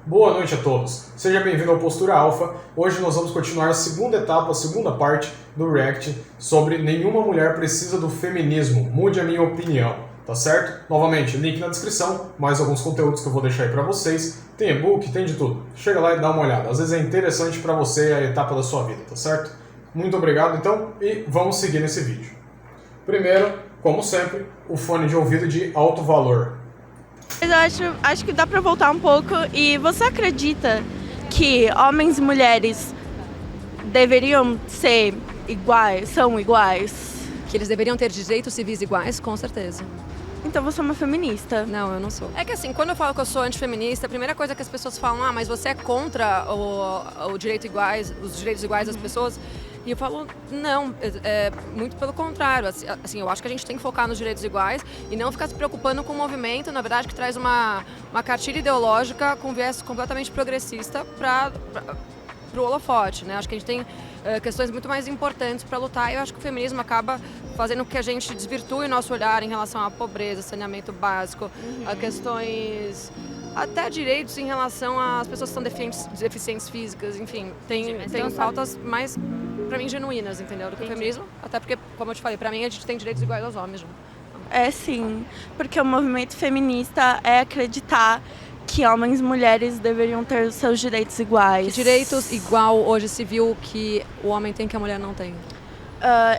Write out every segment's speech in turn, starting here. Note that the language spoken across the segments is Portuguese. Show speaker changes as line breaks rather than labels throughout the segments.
Boa noite a todos. Seja bem-vindo ao Postura Alfa. Hoje nós vamos continuar a segunda etapa, a segunda parte do React sobre nenhuma mulher precisa do feminismo. Mude a minha opinião, tá certo? Novamente, link na descrição, mais alguns conteúdos que eu vou deixar aí pra vocês. Tem e-book, tem de tudo. Chega lá e dá uma olhada. Às vezes é interessante pra você a etapa da sua vida, tá certo? Muito obrigado então e vamos seguir nesse vídeo. Primeiro, como sempre, o fone de ouvido de alto valor.
Eu acho que dá pra voltar um pouco. E você acredita que homens e mulheres deveriam ser iguais, são iguais?
Que eles deveriam ter direitos civis iguais, com certeza.
Então você é uma feminista?
Não, eu não sou. É que assim, quando eu falo que eu sou antifeminista, a primeira coisa que as pessoas falam, mas você é contra os direitos iguais das pessoas? E eu falo, não, muito pelo contrário. Assim, eu acho que a gente tem que focar nos direitos iguais e não ficar se preocupando com um movimento, na verdade, que traz uma cartilha ideológica com viés completamente progressista para o holofote, né? Acho que a gente tem questões muito mais importantes para lutar e eu acho que o feminismo acaba fazendo com que a gente desvirtue o nosso olhar em relação à pobreza, saneamento básico, a questões... até direitos em relação às pessoas que são deficientes físicas, enfim, tem pautas mais, pra mim, genuínas, entendeu, do que o feminismo, até porque, como eu te falei, pra mim a gente tem direitos iguais aos homens.
É sim, porque o movimento feminista é acreditar que homens e mulheres deveriam ter os seus direitos iguais.
Que direitos igual hoje se viu que o homem tem que a mulher não tem?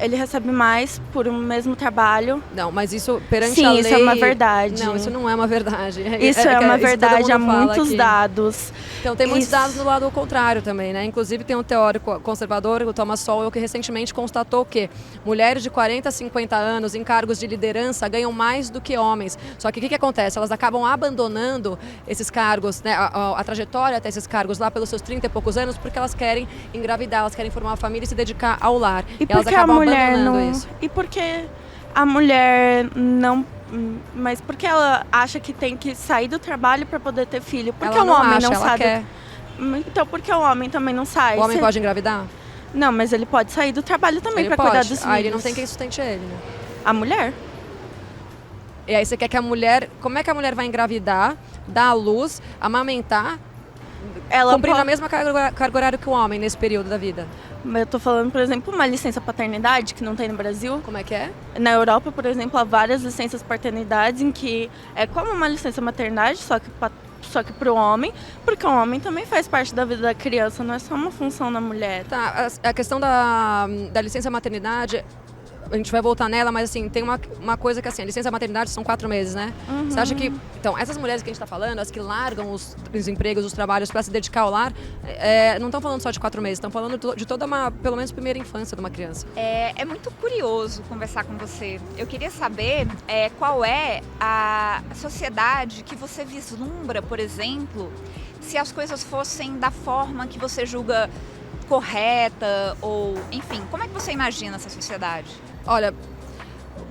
Ele recebe mais por um mesmo trabalho.
Não, mas isso perante
Sim,
a lei...
isso é uma verdade.
Não, isso não é uma verdade.
Isso é uma verdade, há muitos dados.
Então tem muitos dados do lado contrário também, né? Inclusive tem um teórico conservador, o Thomas Sowell, que recentemente constatou que mulheres de 40 a 50 anos em cargos de liderança ganham mais do que homens. Só que o que acontece? Elas acabam abandonando esses cargos, né? A trajetória até esses cargos lá pelos seus 30 e poucos anos, porque elas querem engravidar, elas querem formar uma família e se dedicar ao lar.
E elas acabam a mulher não...
isso.
E por que a mulher não... Mas por que ela acha que tem que sair do trabalho para poder ter filho? Por que o homem não sai?
Quer.
Então por que o homem também não sai?
O homem pode engravidar?
Não, mas ele pode sair do trabalho também para cuidar dos filhos.
Aí ele não tem quem sustente ele, né?
A mulher?
E aí você quer que a mulher... Como é que a mulher vai engravidar, dar à luz, amamentar, cumprindo a mesma carga horária que o homem nesse período da vida?
Eu tô falando, por exemplo, uma licença paternidade que não tem no Brasil.
Como é que é?
Na Europa, por exemplo, há várias licenças paternidades em que é como uma licença maternidade, só que para o homem, porque o homem também faz parte da vida da criança, não é só uma função da mulher.
Tá, a questão da licença maternidade, a gente vai voltar nela, mas assim, tem uma coisa que assim, a licença maternidade são 4 meses, né?
Uhum.
Você acha que, então, essas mulheres que a gente está falando, as que largam os empregos, os trabalhos para se dedicar ao lar, não estão falando só de 4 meses, estão falando de toda pelo menos, primeira infância de uma criança.
É muito curioso conversar com você. Eu queria saber qual é a sociedade que você vislumbra, por exemplo, se as coisas fossem da forma que você julga correta ou, enfim, como é que você imagina essa sociedade?
Olha,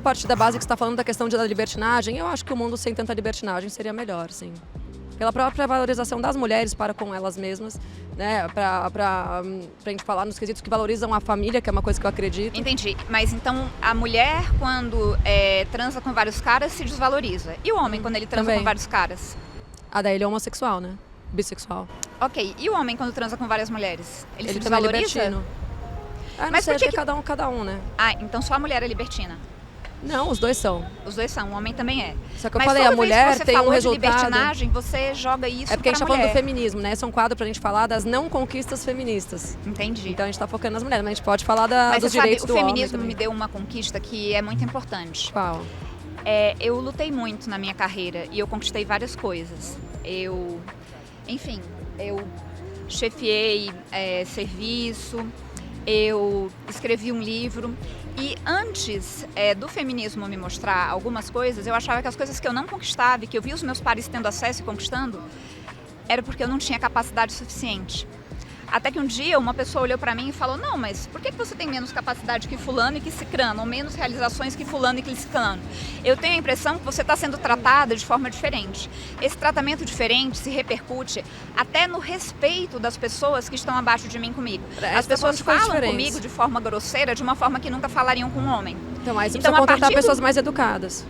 parte da base que você está falando da questão da libertinagem, eu acho que o mundo sem tanta libertinagem seria melhor, sim. Pela própria valorização das mulheres para com elas mesmas, né? Pra gente falar nos quesitos que valorizam a família, que é uma coisa que eu acredito.
Entendi, mas então a mulher quando transa com vários caras se desvaloriza. E o homem quando ele transa
também
com vários caras?
Daí ele é homossexual, né? Bissexual.
Ok, e o homem quando transa com várias mulheres? Ele se
também é
desvaloriza?
libertino. Não
Mas
sei,
por que
acho que é cada um, né?
Então só a mulher é libertina?
Não, os dois são.
Os dois são, o homem também é.
Só que eu falei, a mulher tem um resultado...
de libertinagem, você joga isso pra mulher.
É porque a gente tá falando do feminismo, né? Esse é um quadro pra gente falar das não conquistas feministas.
Entendi.
Então a gente tá focando nas mulheres, mas a gente pode falar dos direitos do homem.
O feminismo me deu uma conquista que é muito importante.
Qual?
Eu lutei muito na minha carreira e eu conquistei várias coisas. Eu chefiei serviço, eu escrevi um livro e antes do feminismo me mostrar algumas coisas, eu achava que as coisas que eu não conquistava e que eu via os meus pares tendo acesso e conquistando, era porque eu não tinha capacidade suficiente. Até que um dia uma pessoa olhou pra mim e falou, não, mas por que você tem menos capacidade que fulano e que cicrano, ou menos realizações que fulano e que ciclano? Eu tenho a impressão que você está sendo tratada de forma diferente. Esse tratamento diferente se repercute até no respeito das pessoas que estão abaixo de mim comigo. As pessoas falam comigo de forma grosseira, de uma forma que nunca falariam com um homem.
Então, mas você precisa contratar pessoas mais educadas.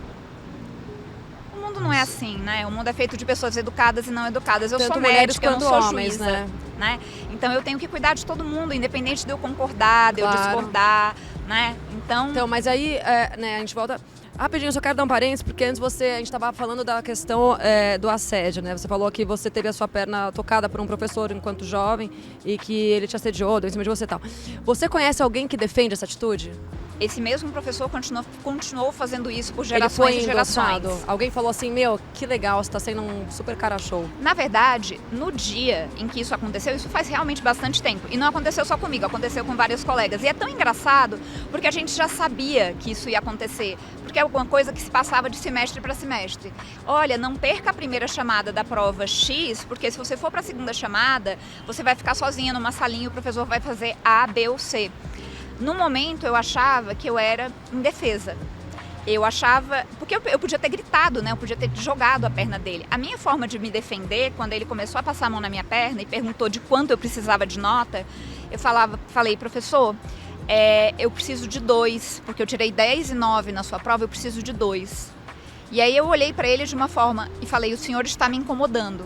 mundo não é assim, né? O mundo é feito de pessoas educadas e não educadas. Eu
Tanto
sou
mulheres
médica, eu não
quanto
sou
homens,
juíza, né? Então eu tenho que cuidar de todo mundo, independente de eu concordar, de eu discordar, né?
Então, mas aí, né, a gente volta... Rapidinho, eu só quero dar um parênteses, porque antes a gente estava falando da questão do assédio, né? Você falou que você teve a sua perna tocada por um professor enquanto jovem e que ele te assediou, deu em cima de você e tal. Você conhece alguém que defende essa atitude?
Esse mesmo professor continuou fazendo isso por gerações e gerações.
Alguém falou assim, meu, que legal, você está sendo um super cara show.
Na verdade, no dia em que isso aconteceu, isso faz realmente bastante tempo. E não aconteceu só comigo, aconteceu com vários colegas. E é tão engraçado, porque a gente já sabia que isso ia acontecer. Porque é alguma coisa que se passava de semestre para semestre. Olha, não perca a primeira chamada da prova X, porque se você for para a segunda chamada, você vai ficar sozinha numa salinha e o professor vai fazer A, B ou C. No momento, eu achava que eu era indefesa. Eu achava... Porque eu podia ter gritado, né? Eu podia ter jogado a perna dele. A minha forma de me defender, quando ele começou a passar a mão na minha perna e perguntou de quanto eu precisava de nota, eu falei, professor, eu preciso de 2, porque eu tirei 10 e 9 na sua prova, eu preciso de 2. E aí eu olhei para ele de uma forma e falei, o senhor está me incomodando.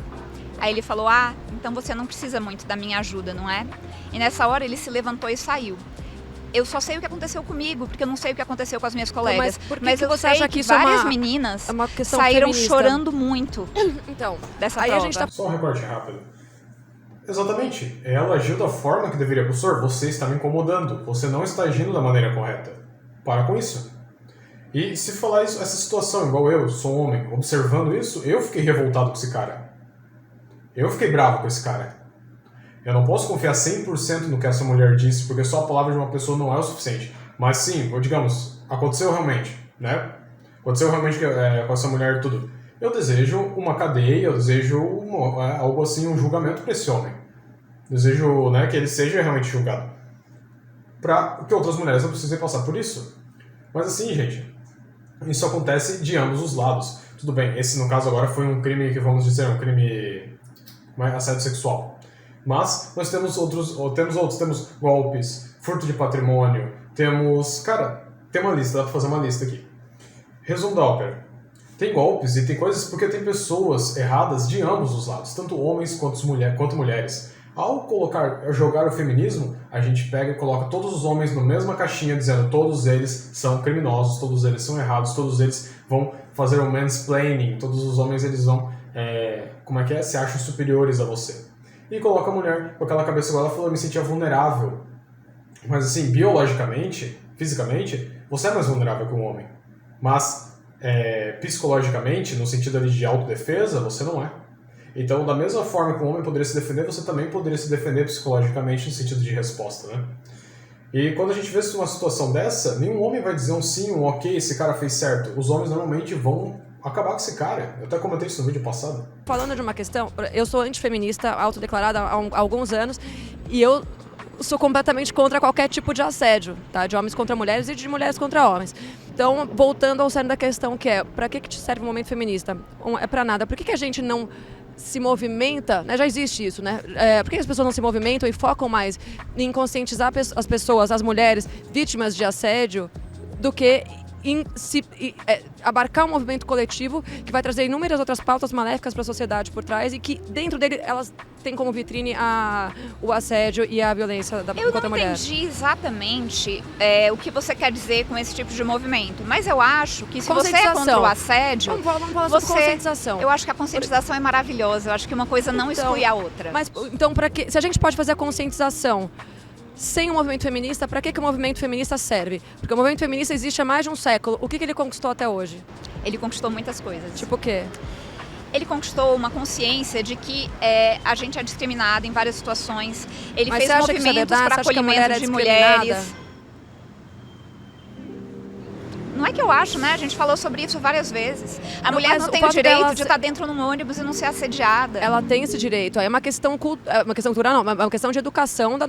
Aí ele falou, então você não precisa muito da minha ajuda, não é? E nessa hora ele se levantou e saiu. Eu só sei o que aconteceu comigo, porque eu não sei o que aconteceu com as minhas colegas.
Mas
eu
você
sei
acha que isso
várias meninas saíram
feminista?
Chorando muito
então,
dessa
aí
prova.
A gente tá...
Só um recorte rápido. Exatamente. Ela agiu da forma que deveria. Professor, você está me incomodando. Você não está agindo da maneira correta. Para com isso. E se falar isso, essa situação, igual eu sou homem, observando isso, eu fiquei revoltado com esse cara. Eu fiquei bravo com esse cara. Eu não posso confiar 100% no que essa mulher disse, porque só a palavra de uma pessoa não é o suficiente. Mas sim, digamos, aconteceu realmente, né? Aconteceu realmente com essa mulher tudo. Eu desejo uma cadeia, eu desejo algo assim, um julgamento para esse homem. Desejo, né, que ele seja realmente julgado. Para que outras mulheres não precisem passar por isso. Mas assim, gente, isso acontece de ambos os lados. Tudo bem, esse no caso agora foi um crime que vamos dizer, um crime assédio sexual. Mas nós temos outros, temos golpes, furto de patrimônio, temos... Cara, tem uma lista, dá pra fazer uma lista aqui. Resumo da ópera. Tem golpes e tem coisas porque tem pessoas erradas de ambos os lados, tanto homens quanto mulheres. Ao jogar o feminismo, a gente pega e coloca todos os homens na mesma caixinha, dizendo todos eles são criminosos, todos eles são errados, todos eles vão fazer um mansplaining, todos os homens eles vão, se acham superiores a você. E coloca a mulher com aquela cabeça igual ela falou, eu me sentia vulnerável. Mas assim, biologicamente, fisicamente, você é mais vulnerável que um homem. Mas psicologicamente, no sentido ali de autodefesa, você não é. Então, da mesma forma que um homem poderia se defender, você também poderia se defender psicologicamente no sentido de resposta, né? E quando a gente vê uma situação dessa, nenhum homem vai dizer um sim, um ok, esse cara fez certo. Os homens normalmente vão acabar com esse cara. Eu até comentei isso no vídeo passado.
Falando de uma questão, eu sou antifeminista, autodeclarada há alguns anos, e eu sou completamente contra qualquer tipo de assédio, tá? De homens contra mulheres e de mulheres contra homens. Então, voltando ao cerne da questão, que é, pra que te serve o movimento feminista? É pra nada. Por que a gente não se movimenta, né? Já existe isso, né? Por que as pessoas não se movimentam e focam mais em conscientizar as pessoas, as mulheres vítimas de assédio, do que abarcar um movimento coletivo que vai trazer inúmeras outras pautas maléficas para a sociedade por trás e que dentro dele elas têm como vitrine o assédio e a violência contra a mulher.
Eu não entendi exatamente o que você quer dizer com esse tipo de movimento, mas eu acho que se você é contra o assédio...
Vamos falar sobre conscientização.
Eu acho que a conscientização é maravilhosa, eu acho que uma coisa não exclui a outra.
Mas então, se a gente pode fazer a conscientização sem o movimento feminista, para que o movimento feminista serve? Porque o movimento feminista existe há mais de um século. O que ele conquistou até hoje?
Ele conquistou muitas coisas.
Tipo o quê?
Ele conquistou uma consciência de que a gente é discriminada em várias situações. Ele fez movimentos para acolhimento de mulheres. Não é que eu acho, né? A gente falou sobre isso várias vezes. A mulher não tem o direito de estar dentro de um ônibus e não ser assediada.
Ela tem esse direito. É uma questão cultural, não. É uma questão de educação da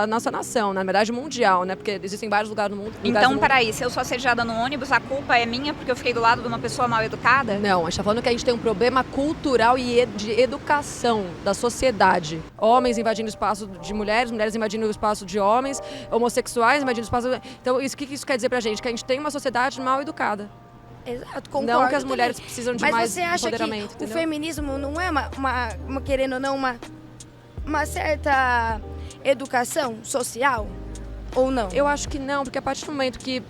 nossa nação, na verdade mundial, né? Porque existem vários lugares no mundo.
Então, peraí, se eu sou assediada no ônibus, a culpa é minha porque eu fiquei do lado de uma pessoa mal educada?
Não, a gente está falando que a gente tem um problema cultural e de educação da sociedade. Homens invadindo o espaço de mulheres, mulheres invadindo o espaço de homens, homossexuais invadindo o espaço... Então, o que isso quer dizer pra gente? Que a gente tem uma sociedade mal educada.
Exato, concordo.
Não que as
também.
mulheres precisam de
Mas
mais
você acha
empoderamento,
que
entendeu?
o feminismo não é querendo ou não, uma certa educação social? Ou não?
Eu acho que não, porque a partir do momento que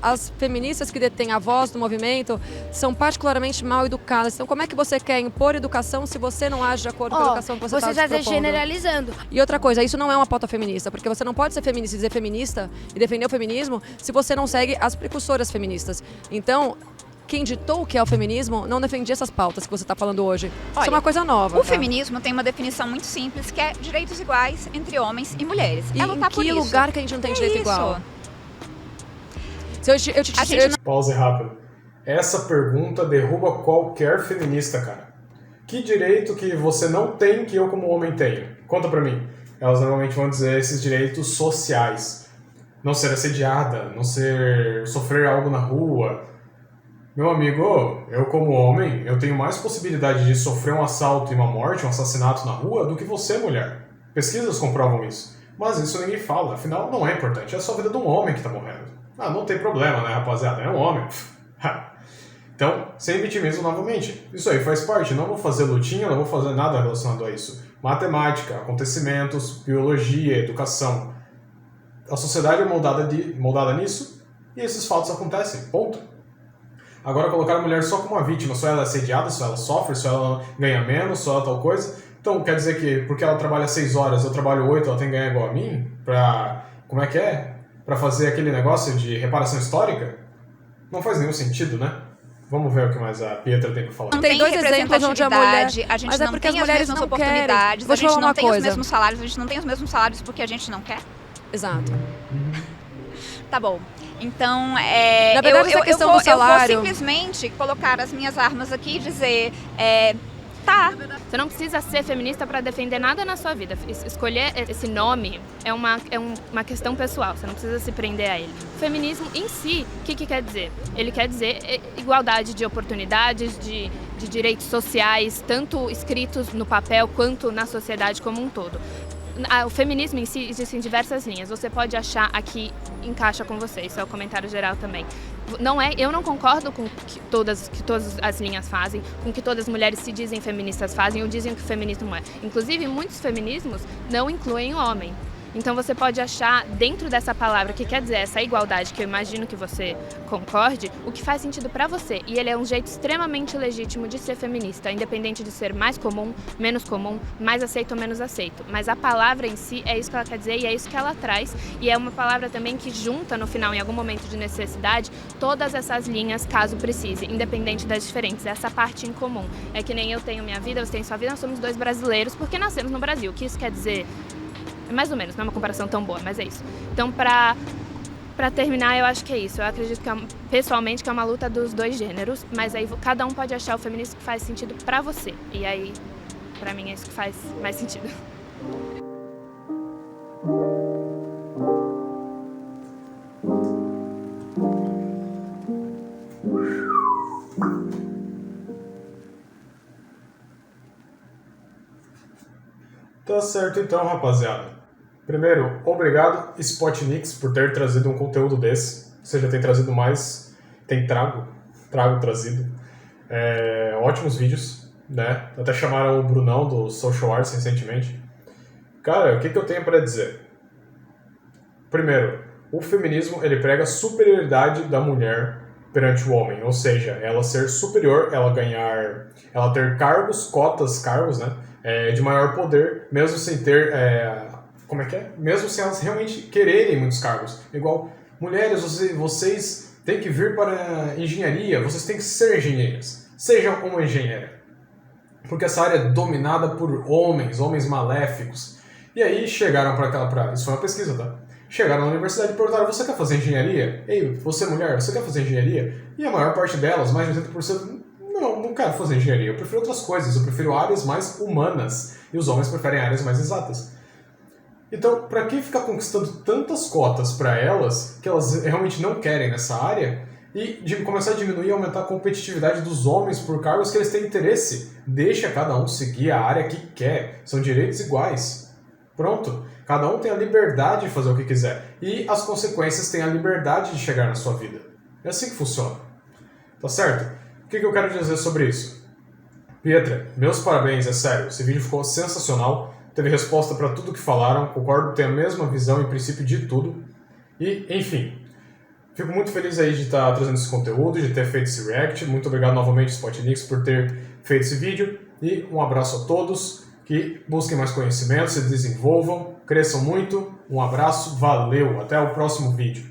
as feministas que detêm a voz do movimento são particularmente mal educadas. Então, como é que você quer impor educação se você não age de acordo com a educação que você está
está
propondo?
generalizando.
E outra coisa, isso não é uma pauta feminista, porque você não pode ser feminista e dizer feminista e defender o feminismo se você não segue as precursoras feministas. Então, quem ditou o que é o feminismo não defendia essas pautas que você está falando hoje. Isso
Olha,
é uma coisa nova.
O
tá?
feminismo tem uma definição muito simples, que é direitos iguais entre homens e mulheres.
E
é lutar
em
por
que
isso.
lugar que a gente não tem direito
isso.
igual? Se eu te
A
disser-
gente não-
Pause rápido. Essa pergunta derruba qualquer feminista, cara. Que direito que você não tem que eu como homem tenho? Conta pra mim. Elas normalmente vão dizer esses direitos sociais. Não ser assediada, não sofrer algo na rua. Meu amigo, eu como homem, eu tenho mais possibilidade de sofrer um assalto e uma morte, um assassinato na rua, do que você, mulher. Pesquisas comprovam isso. Mas isso ninguém fala, afinal não é importante, é só a vida de um homem que tá morrendo. Ah, não tem problema, né, rapaziada? É um homem. Então, sem vitimismo novamente. Isso aí faz parte, não vou fazer lutinha, não vou fazer nada relacionado a isso. Matemática, acontecimentos, biologia, educação. A sociedade é moldada nisso e esses fatos acontecem, ponto. Agora colocar a mulher só como uma vítima, só ela é assediada, só ela sofre, só ela ganha menos, só ela tal coisa. Então quer dizer que porque ela trabalha 6 horas, eu trabalho 8, ela tem que ganhar igual a mim? Como é que é? Pra fazer aquele negócio de reparação histórica? Não faz nenhum sentido, né? Vamos ver o que mais a Pietra tem pra falar.
não
Tem
tem
dois exemplos onde a mulher-
representatividade, a gente
Mas é
não
porque
tem
as
as
mulheres
mesmas
não querem.
oportunidades,
Vou
a
te
gente
falar
não
uma
tem os
coisa.
mesmos salários, a gente não tem os mesmos salários porque a gente não quer.
Exato.
Tá bom. Então,
Na verdade, essa questão do salário-
eu vou simplesmente colocar as minhas armas aqui e dizer, tá,
Você não precisa ser feminista para defender nada na sua vida. Escolher esse nome é uma questão pessoal, você não precisa se prender a ele. O feminismo em si, o que quer dizer? Ele quer dizer igualdade de oportunidades, de direitos sociais, tanto escritos no papel quanto na sociedade como um todo. O feminismo em si existe em diversas linhas. Você pode achar aqui encaixa com você, isso é o comentário geral também. Eu não concordo com que todas as linhas fazem, com que todas as mulheres se dizem feministas fazem ou dizem que o feminismo é. Inclusive, muitos feminismos não incluem o homem. Então você pode achar dentro dessa palavra, que quer dizer essa igualdade, que eu imagino que você concorde, o que faz sentido para você. E ele é um jeito extremamente legítimo de ser feminista, independente de ser mais comum, menos comum, mais aceito ou menos aceito. Mas a palavra em si é isso que ela quer dizer e é isso que ela traz. E é uma palavra também que junta no final, em algum momento de necessidade, todas essas linhas, caso precise, independente das diferentes. Essa parte em comum. É que nem eu tenho minha vida, você tem sua vida, nós somos dois brasileiros porque nascemos no Brasil. O que isso quer dizer? Mais ou menos, não é uma comparação tão boa, mas é isso. Então, pra terminar, eu acho que é isso. Eu acredito que, pessoalmente, que é uma luta dos dois gêneros, mas aí cada um pode achar o feminismo que faz sentido pra você. E aí, pra mim, é isso que faz mais sentido.
Tá certo então, rapaziada. Primeiro, obrigado Spotnix por ter trazido um conteúdo desse. Você já tem trazido mais, tem trago trazido. Ótimos vídeos, né? Até chamaram o Brunão do Social Arts recentemente. Cara, o que eu tenho pra dizer? Primeiro, o feminismo ele prega a superioridade da mulher perante o homem, ou seja, ela ser superior, ela ter cargos, né? De maior poder, mesmo sem ter, mesmo sem elas realmente quererem muitos cargos. Igual, mulheres, vocês têm que vir para a engenharia, vocês têm que ser engenheiras. Sejam uma engenheira. Porque essa área é dominada por homens maléficos. E aí chegaram isso foi uma pesquisa, tá? Chegaram na universidade e perguntaram, você quer fazer engenharia? Ei, você mulher, você quer fazer engenharia? E a maior parte delas, mais de 80%, não quero fazer engenharia, eu prefiro outras coisas, eu prefiro áreas mais humanas, e os homens preferem áreas mais exatas. Então, para que ficar conquistando tantas cotas para elas, que elas realmente não querem nessa área, e começar a diminuir e aumentar a competitividade dos homens por cargos que eles têm interesse? Deixa cada um seguir a área que quer, são direitos iguais. Pronto, cada um tem a liberdade de fazer o que quiser, e as consequências têm a liberdade de chegar na sua vida. É assim que funciona. tá certo? O que eu quero dizer sobre isso? Pietra, meus parabéns, é sério, esse vídeo ficou sensacional, teve resposta para tudo que falaram, concordo, tenho a mesma visão em princípio de tudo, e enfim, fico muito feliz aí de estar trazendo esse conteúdo, de ter feito esse react, muito obrigado novamente Spotnix por ter feito esse vídeo, e um abraço a todos, que busquem mais conhecimento, se desenvolvam, cresçam muito, um abraço, valeu, até o próximo vídeo.